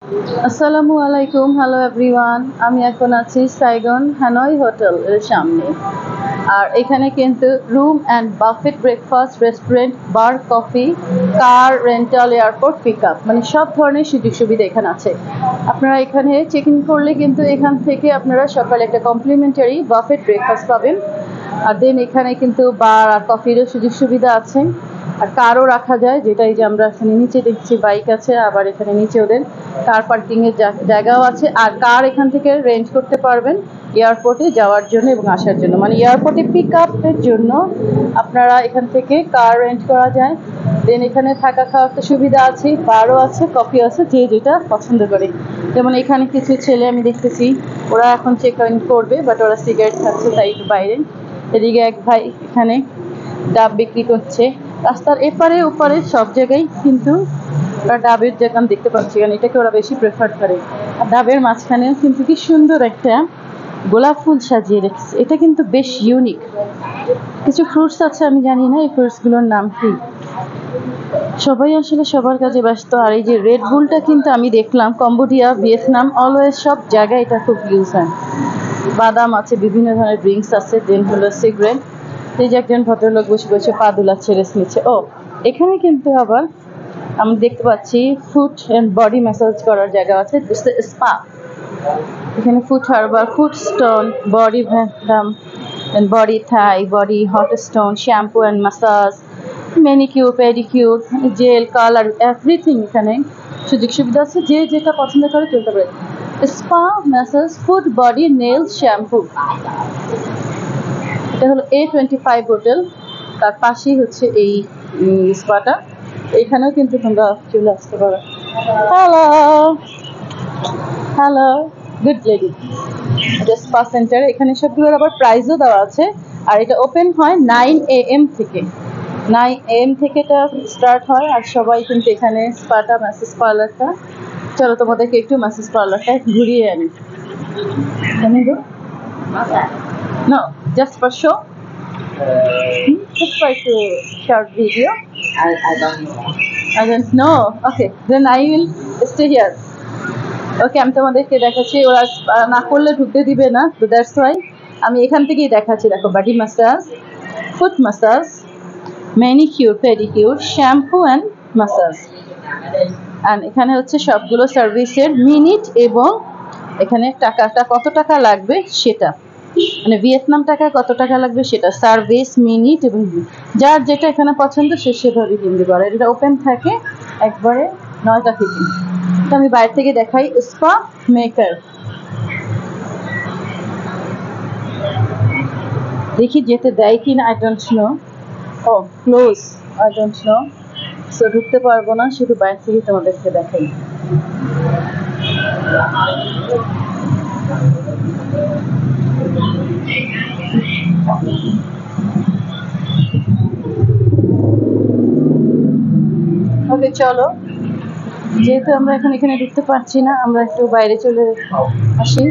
আসসালামু আলাইকুম, hello everyone. আমি এখন আছি সাইগন হ্যানয় হোটেল এর সামনে। আর এখানে কিন্তু room and buffet breakfast, restaurant, bar, coffee, car rental, airport pick up, মানে সব ধরনের সুযোগ সুবিধা এখানে আছে। আপনারা এখানে চেক ইন করলে কিন্তু এখান থেকে আপনারা সকালে একটা কমপ্লিমেন্টারি বাফেট ব্রেকফাস্ট পাবেন। আর দেন এখানে কিন্তু বার আর কফিরও সুযোগ সুবিধা আছে। আর কারও রাখা যায়, যেটা এই যে আমরা এখানে নিচে দেখছি বাইক আছে, আবার এখানে নিচে ওদের কার পার্কিং এর জায়গাও আছে। আর কার এখান থেকে রেন্ট করতে পারবেন এয়ারপোর্টে যাওয়ার জন্য এবং আসার জন্য, মানে এয়ারপোর্টে পিক আপের জন্য আপনারা এখান থেকে কার রেন্ট করা যায়। দেন এখানে থাকা খাওয়ার তো সুবিধা আছে, বারও আছে, কফি আছে, যে যেটা পছন্দ করে। যেমন এখানে কিছু ছেলে আমি দেখতেছি, ওরা এখন চেক ইন করবে, বাট ওরা সিগারেট খাচ্ছে তাই বাইরে। এদিকে এক ভাই এখানে ডাব বিক্রি করছে। রাস্তার এপারে ওপারে সব জায়গায় কিন্তু ওরা ডাবের দোকান দেখতে পাচ্ছি, কারণ এটাকে ওরা বেশি প্রেফার করে। আর ডাবের মাঝখানেও কিন্তু কি সুন্দর একটা গোলাপ ফুল সাজিয়ে রেখেছে, এটা কিন্তু বেশ ইউনিক। কিছু ফ্রুটস আছে, আমি জানি না এই ফ্রুটসগুলোর নাম কি। সবাই আসলে সবার কাজে ব্যস্ত। আর এই যে রেড বুলটা কিন্তু আমি দেখলাম কম্বোডিয়া, ভিয়েতনাম, অলওয়েজ সব জায়গায় এটা খুব ইউজ হয়। বাদাম আছে, বিভিন্ন ধরনের ড্রিঙ্কস আছে, দেন হলো সিগারেট। এই যে একজন ভদ্রলোক বসে বসে পা দুলাচ্ছে, রেস্ট নিচ্ছে। ও, এখানে কিন্তু আবার আমি দেখতে পাচ্ছি ফুট অ্যান্ড বডি ম্যাসাজ করার জায়গা আছে, স্পা। এখানে foot herbal, foot stone, body ভ্যান্ডাম, body Thai, body hot stone, shampoo and massage, manicure, pedicure, gel, colour, everything এখানে সুযোগ সুবিধা আছে। যে যেটা পছন্দ করে চলতে পারে। Spa, massage, foot, body, nails, shampoo. এটা হলো A25 হোটেল, তার পাশেই হচ্ছে এই স্পাটা। এখানেও কিন্তু তোমরা চলে আসতে পারো। Hello hello, good lady. এটা স্পা সেন্টার, এখানে সবগুলোর আবার প্রাইসও দেওয়া আছে। আর এটা ওপেন হয় 9 AM থেকে। 9 AM থেকে এটা স্টার্ট হয়। আর সবাই কিন্তু এখানে স্পাটা, ম্যাসেজ পার্লারটা, চলো তোমাদেরকে একটু ম্যাসেজ পার্লারটা ঘুরিয়ে আনি। No, just for show. Just for a short video. I don't know. I don't know. Okay, then I will stay here. ওকে, আমি তোমাদেরকে দেখাচ্ছি। ওরা না করলে ঢুকতে দিবে না, তো দ্যাটস ওয়াই আমি এখান থেকেই দেখাচ্ছি। দেখো, body massage, foot massage, manicure, pedicure, shampoo and massage. And এখানে হচ্ছে সবগুলো সার্ভিসের মিনিট এবং এখানে টাকাটা কত টাকা লাগবে সেটা, মানে ভিয়েতনাম টাকা কত টাকা লাগবে সেটা, সার্ভিস, মিনিট এবং যার যেটা এখানে পছন্দ সে সেভাবে কিনতে পারে। এটা ওপেন থাকে একবারে 9টা থেকে। তো আমি বাইরে থেকে দেখাই স্পা মেকার। দেখি যেতে দেয় কিনা, আই ডোন্ট নো। ও close, I don't know. So ঢুকতে পারবো না, শুধু বাইরে থেকে তোমাদেরকে দেখাই। ওকে, চলো, যেহেতু আমরা এখন এখানে ঢুকতে পারছি না, আমরা একটু বাইরে চলে আসি।